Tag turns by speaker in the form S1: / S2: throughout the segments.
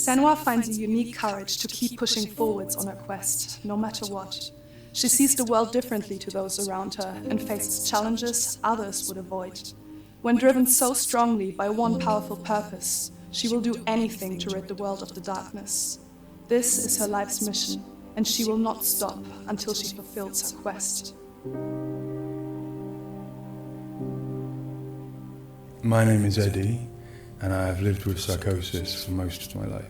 S1: Senua finds a unique courage to keep pushing forwards on her quest, no matter what. She sees the world differently to those around her and faces challenges others would avoid. When driven so strongly by one powerful purpose, she will do anything to rid the world of the darkness. This is her life's mission, and she will not stop until she fulfills her quest.
S2: My name is Eddie, and I have lived with psychosis for most of my life.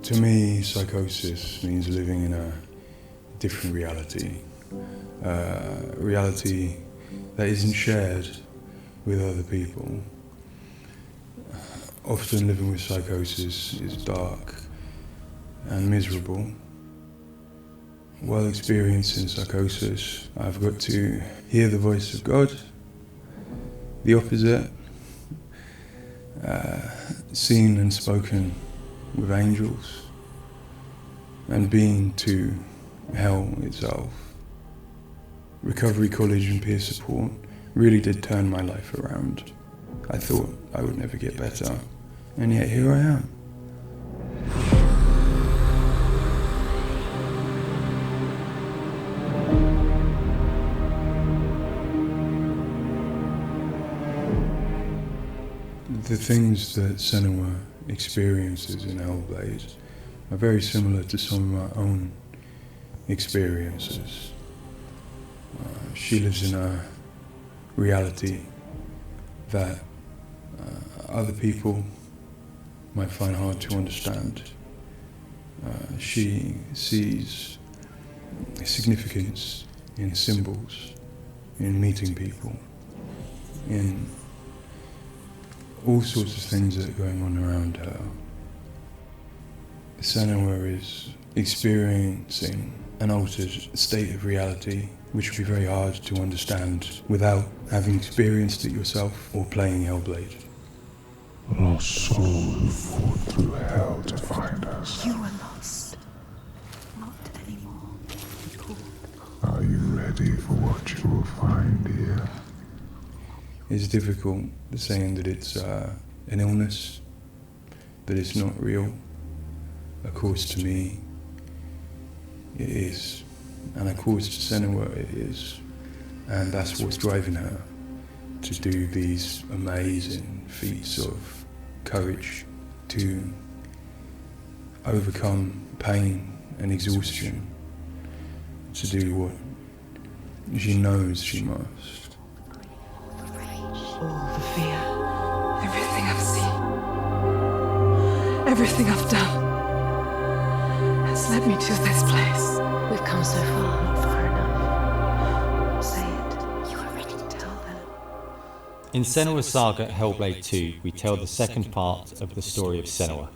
S2: To me, psychosis means living in a different reality, a reality that isn't shared with other people. Often living with psychosis is dark and miserable. While experiencing psychosis, I've got to hear the voice of God, the opposite, seen and spoken with angels, and been to hell itself. Recovery college and peer support really did turn my life around. I thought I would never get better, and yet here I am. The things that Senua experiences in Hellblade are very similar to some of my own experiences. She lives in a reality that other people might find hard to understand. She sees significance in symbols, in meeting people, in all sorts of things that are going on around her. Senua is experiencing an altered state of reality which would be very hard to understand without having experienced it yourself or playing Hellblade.
S3: Lost soul who fought through hell to find us.
S4: You were lost. Not anymore.
S3: Are you ready for what you will find here?
S2: It's difficult saying that it's an illness, that it's not real. Of course, to me, it is. And of course, to Senua, it is. And that's what's driving her to do these amazing feats of courage, to overcome pain and exhaustion, to do what she knows she must.
S4: All the fear, everything I've seen, everything I've done has led me to this place. We've come so far, not far enough. Say it. You are ready to tell them.
S5: In Senua's Saga Hellblade 2, we tell the second part of the story of Senua,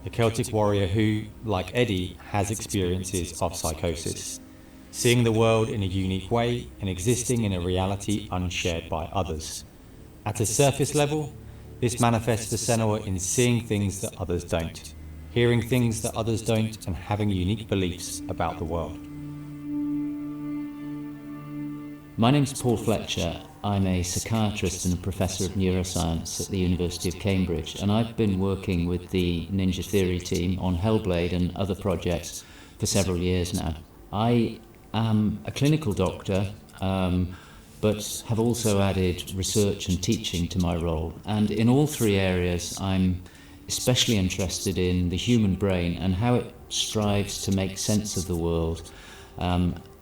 S5: a Celtic warrior who, like Eddie, has experiences of psychosis, seeing the world in a unique way and existing in a reality unshared by others. At a surface level, this manifests for Senua in seeing things that others don't, hearing things that others don't, and having unique beliefs about the world.
S6: My name's Paul Fletcher. I'm a psychiatrist and a professor of neuroscience at the University of Cambridge, and I've been working with the Ninja Theory team on Hellblade and other projects for several years now. I am a clinical doctor, but have also added research and teaching to my role. And in all three areas, I'm especially interested in the human brain and how it strives to make sense of the world,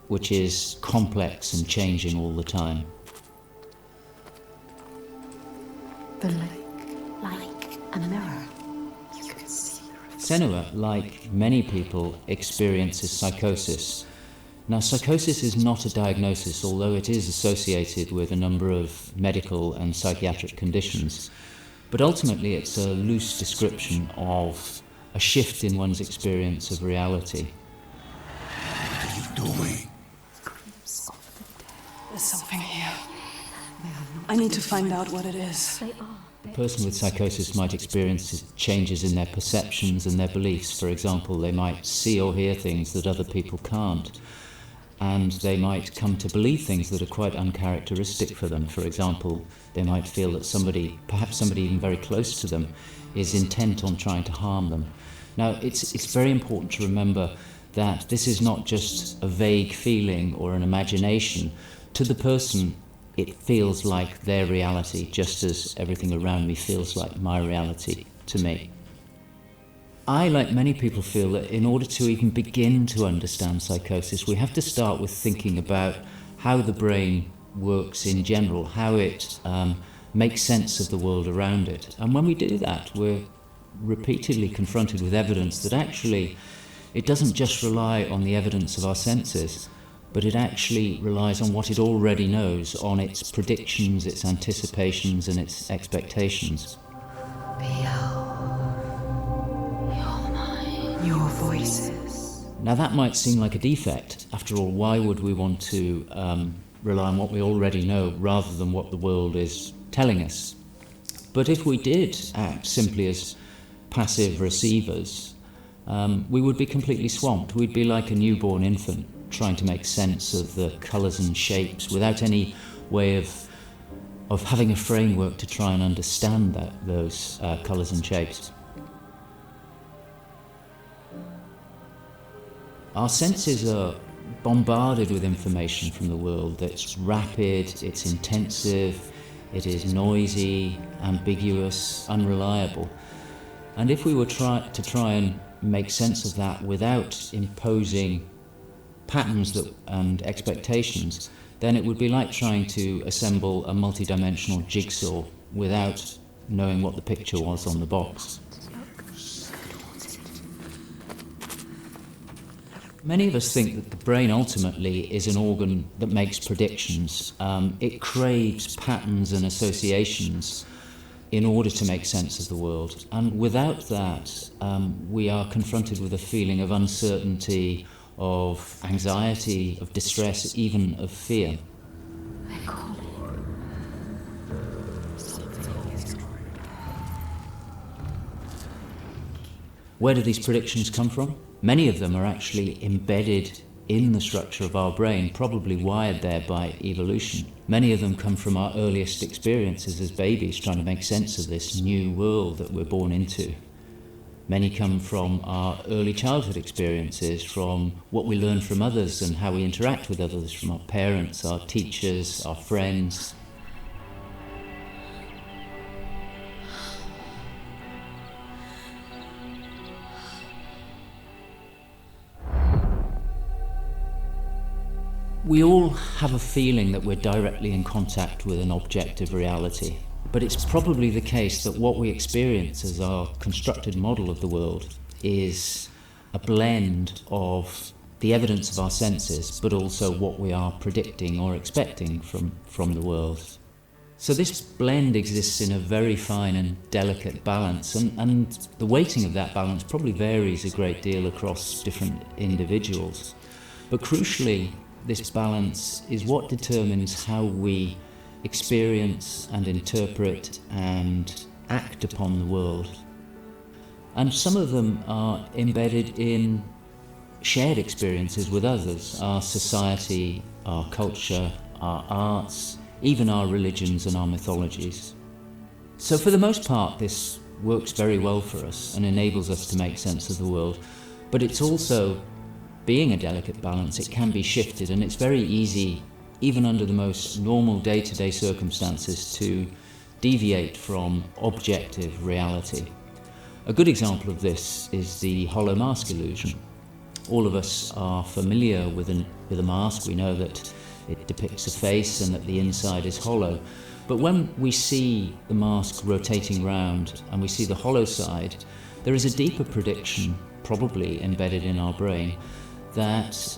S6: which is complex and changing all the time.
S4: The lake, like a mirror. You can see.
S6: Senua, like many people, experiences psychosis. Now, psychosis is not a diagnosis, although it is associated with a number of medical and psychiatric conditions. But ultimately, it's a loose description of a shift in one's experience of reality.
S3: What are you doing?
S1: There's something here. I need to find out what it is.
S6: A person with psychosis might experience changes in their perceptions and their beliefs. For example, they might see or hear things that other people can't. and they might come to believe things that are quite uncharacteristic for them. For example, they might feel that somebody, perhaps somebody even very close to them, is intent on trying to harm them. Now, it's very important to remember that this is not just a vague feeling or an imagination. To the person, it feels like their reality, just as everything around me feels like my reality to me. I, like many people, feel that in order to even begin to understand psychosis, we have to start with thinking about how the brain works in general, how it makes sense of the world around it. And when we do that, we're repeatedly confronted with evidence that actually it doesn't just rely on the evidence of our senses, but it actually relies on what it already knows, on its predictions, its anticipations, and its expectations.
S4: Your voices.
S6: Now that might seem like a defect. After all, why would we want to rely on what we already know rather than what the world is telling us? But if we did act simply as passive receivers, we would be completely swamped. We'd be like a newborn infant trying to make sense of the colours and shapes without any way of having a framework to try and understand those colours and shapes. Our senses are bombarded with information from the world. It's rapid, it's intensive, it is noisy, ambiguous, unreliable. And if we were to try and make sense of that without imposing patterns and expectations, then it would be like trying to assemble a multi-dimensional jigsaw without knowing what the picture was on the box. Many of us think that the brain ultimately is an organ that makes predictions. It craves patterns and associations in order to make sense of the world. And without that, we are confronted with a feeling of uncertainty, of anxiety, of distress, even of fear. Where do these predictions come from? Many of them are actually embedded in the structure of our brain, probably wired there by evolution. Many of them come from our earliest experiences as babies, trying to make sense of this new world that we're born into. Many come from our early childhood experiences, from what we learn from others and how we interact with others, from our parents, our teachers, our friends. We all have a feeling that we're directly in contact with an objective reality, but it's probably the case that what we experience as our constructed model of the world is a blend of the evidence of our senses, but also what we are predicting or expecting from the world. So this blend exists in a very fine and delicate balance, and the weighting of that balance probably varies a great deal across different individuals. But crucially, this balance is what determines how we experience and interpret and act upon the world. And some of them are embedded in shared experiences with others, our society, our culture, our arts, even our religions and our mythologies. So for the most part, this works very well for us and enables us to make sense of the world, but it's also, being a delicate balance, it can be shifted, and it's very easy, even under the most normal day-to-day circumstances, to deviate from objective reality. A good example of this is the hollow mask illusion. All of us are familiar with a mask. We know that it depicts a face and that the inside is hollow. But when we see the mask rotating round and we see the hollow side, there is a deeper prediction, probably embedded in our brain, that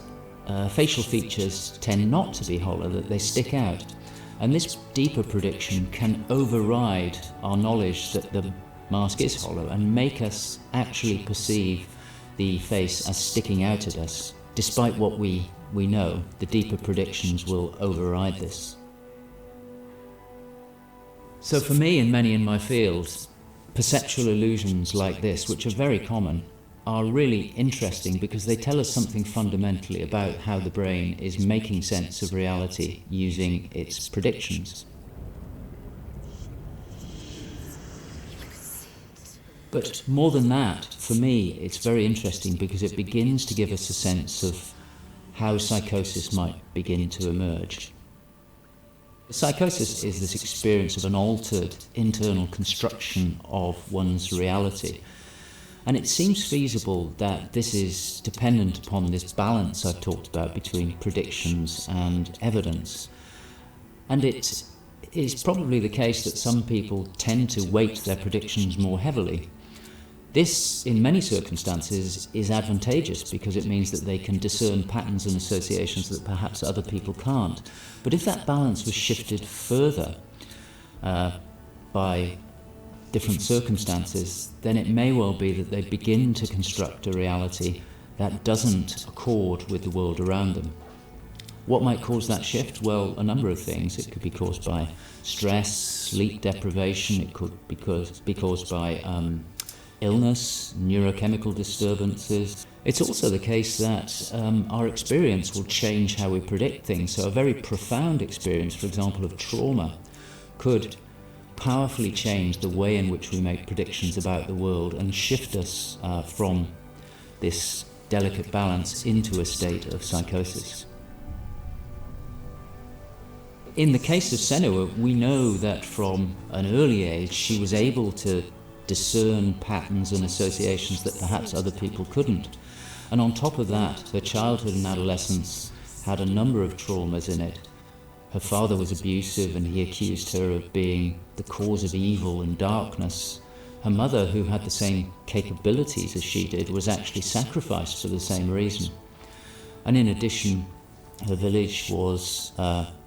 S6: facial features tend not to be hollow, that they stick out. And this deeper prediction can override our knowledge that the mask is hollow and make us actually perceive the face as sticking out at us. Despite what we know, the deeper predictions will override this. So for me and many in my field, perceptual illusions like this, which are very common, are really interesting because they tell us something fundamentally about how the brain is making sense of reality using its predictions. But more than that, for me, it's very interesting because it begins to give us a sense of how psychosis might begin to emerge. Psychosis is this experience of an altered internal construction of one's reality. And it seems feasible that this is dependent upon this balance I've talked about between predictions and evidence. And it is probably the case that some people tend to weight their predictions more heavily. This, in many circumstances, is advantageous because it means that they can discern patterns and associations that perhaps other people can't. But if that balance was shifted further by different circumstances, then it may well be that they begin to construct a reality that doesn't accord with the world around them. What might cause that shift? Well, a number of things. It could be caused by stress, sleep deprivation. It could be caused by illness, neurochemical disturbances. It's also the case that our experience will change how we predict things. So a very profound experience, for example, of trauma, could powerfully change the way in which we make predictions about the world and shift us from this delicate balance into a state of psychosis. In the case of Senua, we know that from an early age she was able to discern patterns and associations that perhaps other people couldn't. And on top of that, her childhood and adolescence had a number of traumas in it. Her father was abusive and he accused her of being the cause of evil and darkness. Her mother, who had the same capabilities as she did, was actually sacrificed for the same reason. And in addition, her village was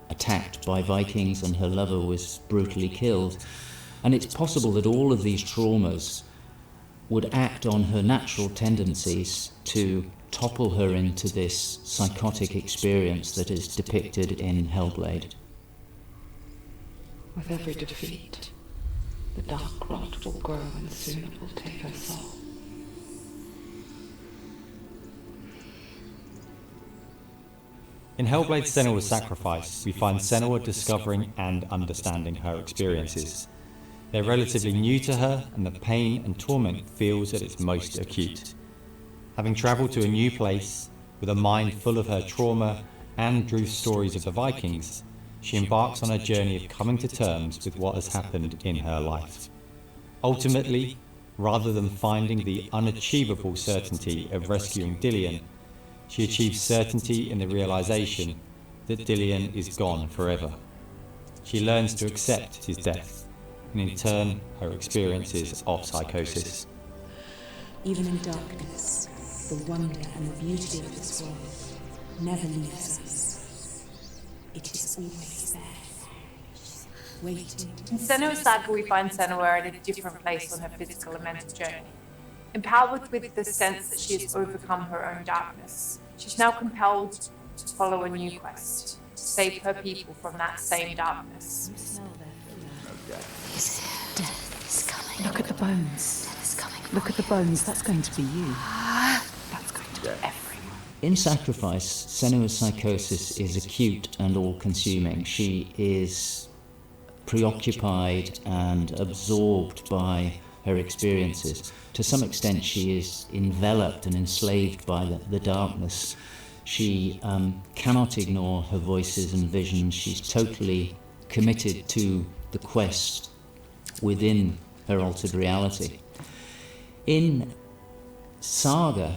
S6: attacked by Vikings and her lover was brutally killed. And it's possible that all of these traumas would act on her natural tendencies to topple her into this psychotic experience that is depicted in Hellblade.
S4: With every defeat, the dark rot will grow and soon it will take her soul.
S5: In Hellblade Senua's Sacrifice, we find Senua discovering and understanding her experiences. They're relatively new to her, and the pain and torment feels at its most acute. Having travelled to a new place, with a mind full of her trauma and Druth's stories of the Vikings, she embarks on a journey of coming to terms with what has happened in her life. Ultimately, rather than finding the unachievable certainty of rescuing Dillion, she achieves certainty in the realization that Dillion is gone forever. She learns to accept his death, and in turn, her experiences of psychosis.
S7: Even in darkness, the wonder and the beauty of this world never leaves us. It is always there, waiting.
S8: In Senua's Saga, we find Senua at a different place on her physical and mental journey. Empowered with the sense that she has overcome her own darkness, she's now compelled to follow a new quest, to save her people from that same darkness.
S7: Death is coming.
S4: Look at the bones.
S7: Death is coming.
S4: Look at the bones. That's going to be you. That's going to be everyone.
S6: In Sacrifice, Senua's psychosis is acute and all-consuming. She is preoccupied and absorbed by her experiences. To some extent, she is enveloped and enslaved by the darkness. She cannot ignore her voices and visions. She's totally committed to the quest within her altered reality. In Saga,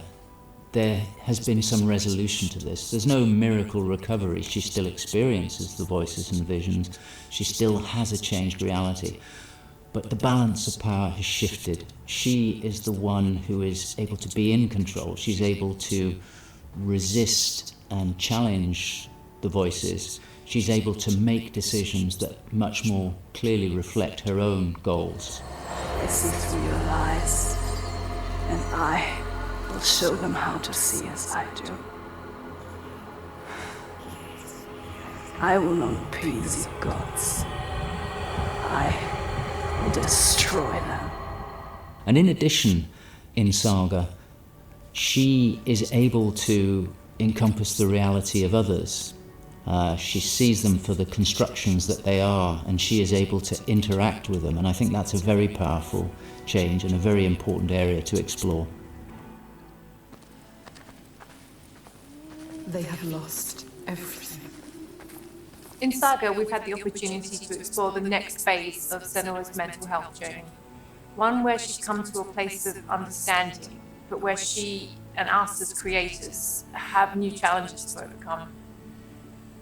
S6: there has been some resolution to this. There's no miracle recovery. She still experiences the voices and visions. She still has a changed reality. But the balance of power has shifted. She is the one who is able to be in control. She's able to resist and challenge the voices. She's able to make decisions that much more clearly reflect her own goals.
S1: I see through your lies, and I will show them how to see as I do. I will not appease the gods. I will destroy them.
S6: And in addition, in Saga, she is able to encompass the reality of others. She sees them for the constructions that they are, and she is able to interact with them. And I think that's a very powerful change and a very important area to explore.
S4: They have lost everything.
S8: In Saga, we've had the opportunity to explore the next phase of Senua's mental health journey. One where she's come to a place of understanding, but where she and us as creators have new challenges to overcome.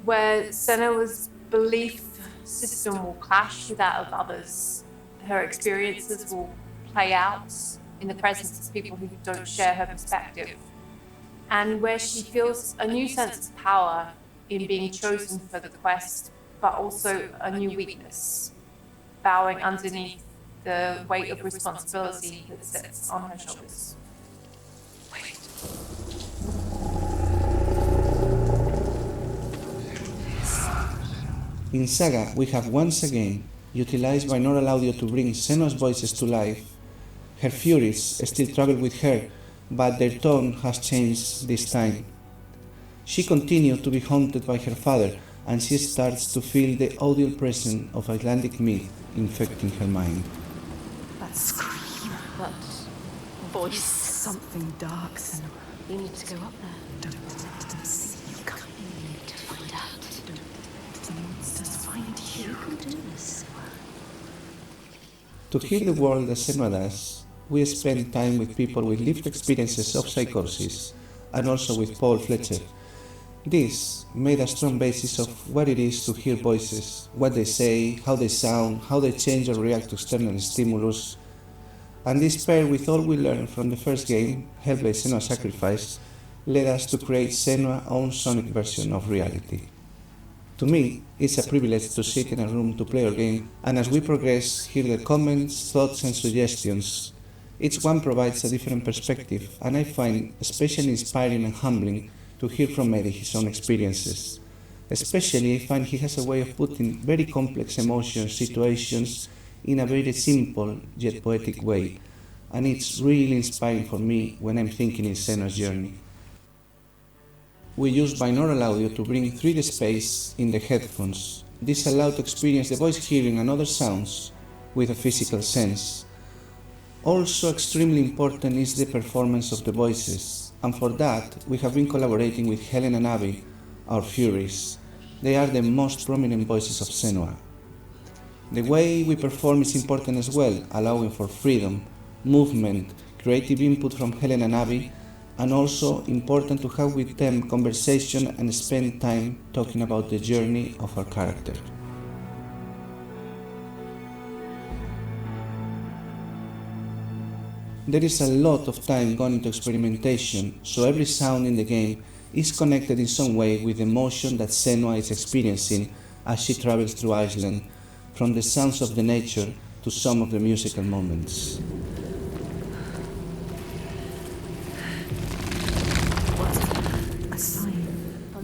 S8: Where Senua's belief system will clash with that of others. Her experiences will play out in the presence of people who don't share her perspective. And where she feels a new sense of power in being chosen for the quest, but also a new weakness, bowing underneath the weight of responsibility that sits on her shoulders.
S9: In Saga, we have once again utilized binaural audio to bring Senua's voices to life. Her furies still travel with her, but their tone has changed this time. She continues to be haunted by her father, and she starts to feel the audible presence of Icelandic myth infecting her mind.
S4: That scream, that voice. Something dark, Senua.
S7: You need to go up there.
S4: Don't let them see you coming.
S7: You need to find out.
S4: Don't let the monsters find you.
S7: You can do this.
S9: To hear the world as Senua does, we spend time with people with lived experiences of psychosis, and also with Paul Fletcher. This made a strong basis of what it is to hear voices, what they say, how they sound, how they change or react to external stimulus. And this paired with all we learned from the first game, Hellblade Senua's Sacrifice, led us to create Senua's own sonic version of reality. To me, it's a privilege to sit in a room to play our game, and as we progress, hear the comments, thoughts and suggestions. Each one provides a different perspective, and I find especially inspiring and humbling to hear from Eddie his own experiences. Especially, I find he has a way of putting very complex emotions, situations, in a very simple yet poetic way, and it's really inspiring for me when I'm thinking in Senua's journey. We use binaural audio to bring 3D space in the headphones. This allows to experience the voice hearing and other sounds with a physical sense. Also extremely important is the performance of the voices, and for that we have been collaborating with Helen and Abby, our Furies. They are the most prominent voices of Senua. The way we perform is important as well, allowing for freedom, movement, creative input from Helen and Abby, and also important to have with them conversation and spend time talking about the journey of our character. There is a lot of time gone into experimentation, so every sound in the game is connected in some way with the emotion that Senua is experiencing as she travels through Iceland, from the sounds of the nature to some of the musical moments.
S4: A sign.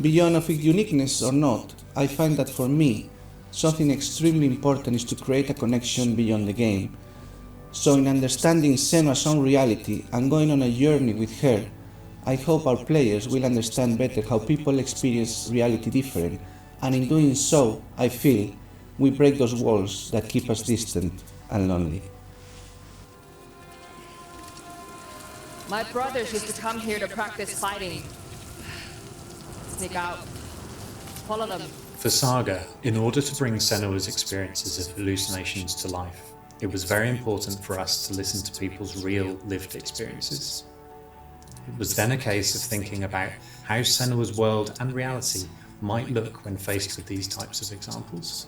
S9: Beyond of its uniqueness or not, I find that for me, something extremely important is to create a connection beyond the game. So in understanding Senua's own reality and going on a journey with her, I hope our players will understand better how people experience reality different, and in doing so, I feel, we break those walls that keep us distant and lonely.
S10: My brothers used to come here to practice fighting. Sneak out. Follow them.
S11: For Saga, in order to bring Senua's experiences of hallucinations to life, it was very important for us to listen to people's real lived experiences. It was then a case of thinking about how Senua's world and reality might look when faced with these types of examples.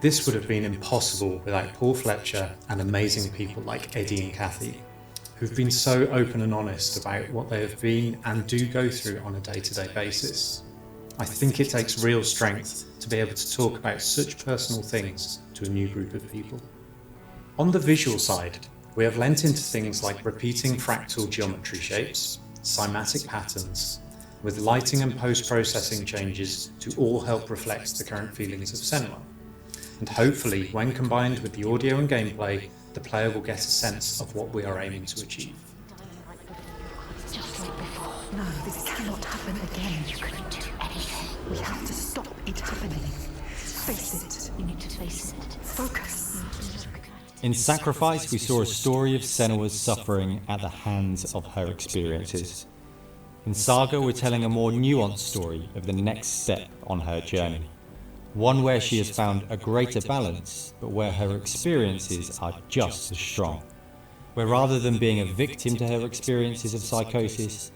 S11: This would have been impossible without Paul Fletcher and amazing people like Eddie and Kathy, who've been so open and honest about what they have been and do go through on a day-to-day basis. I think it takes real strength to be able to talk about such personal things to a new group of people. On the visual side, we have lent into things like repeating fractal geometry shapes, cymatic patterns, with lighting and post-processing changes to all help reflect the current feelings of Senua. And hopefully, when combined with the audio and gameplay, the player will get a sense of what we are aiming to achieve.
S7: Just like
S4: No, this cannot happen again. You couldn't do anything. We have to stop it happening. Face it. You need to face it. Focus.
S5: In Sacrifice, we saw a story of Senua's suffering at the hands of her experiences. In Saga, we're telling a more nuanced story of the next step on her journey. One where she has found a greater balance, but where her experiences are just as strong. Where rather than being a victim to her experiences of psychosis,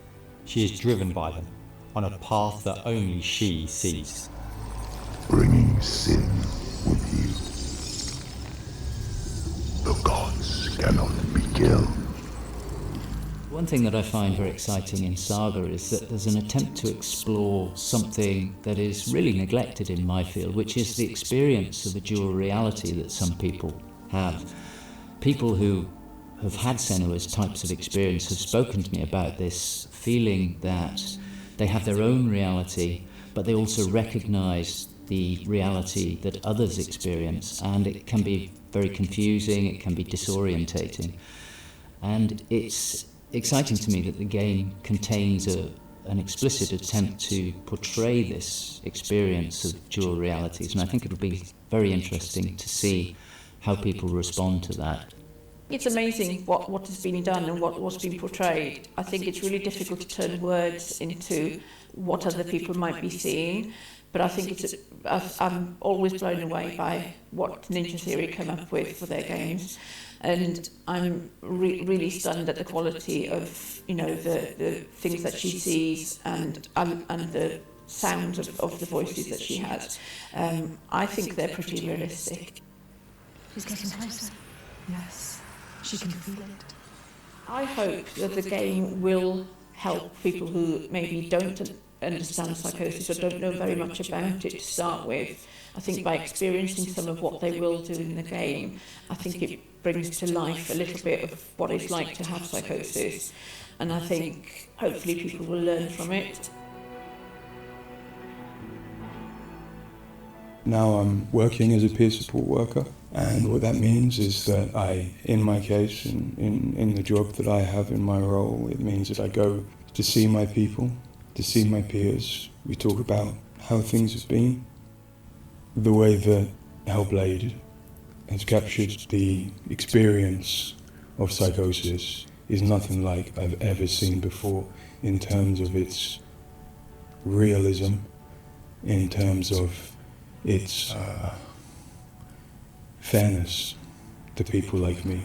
S5: she is driven by them, on a path that only she sees.
S3: Bringing sin with you. The gods cannot be killed.
S6: One thing that I find very exciting in Saga is that there's an attempt to explore something that is really neglected in my field, which is the experience of a dual reality that some people have. People who have had Senua's types of experience have spoken to me about this feeling that they have their own reality, but they also recognize the reality that others experience, and it can be very confusing, it can be disorientating. And it's exciting to me that the game contains an explicit attempt to portray this experience of dual realities, and I think it'll be very interesting to see how people respond to that.
S12: It's amazing what has been done and what's been portrayed. I think it's really difficult to turn words into what other people might be seeing, but I think I'm always blown away by what Ninja Theory come up with for their games. And I'm really stunned at the quality of, the things that she sees and the sound of the voices that she has. I think they're pretty realistic.
S4: She's getting closer.
S12: Yes,
S4: she can feel it.
S12: I hope that the game will help people who maybe don't understand psychosis or don't know very much about it to start with. I think by experiencing some of what they will do in the game, I think it brings to life a little bit of what it's like to have psychosis, and I think hopefully people will learn from it.
S2: Now I'm working as a peer support worker, and what that means is that in my case, in the job that I have in my role, it means that I go to see my people, to see my peers. We talk about how things have been. The way that Hellblade has captured the experience of psychosis is nothing like I've ever seen before in terms of its realism, in terms of its fairness to people like me.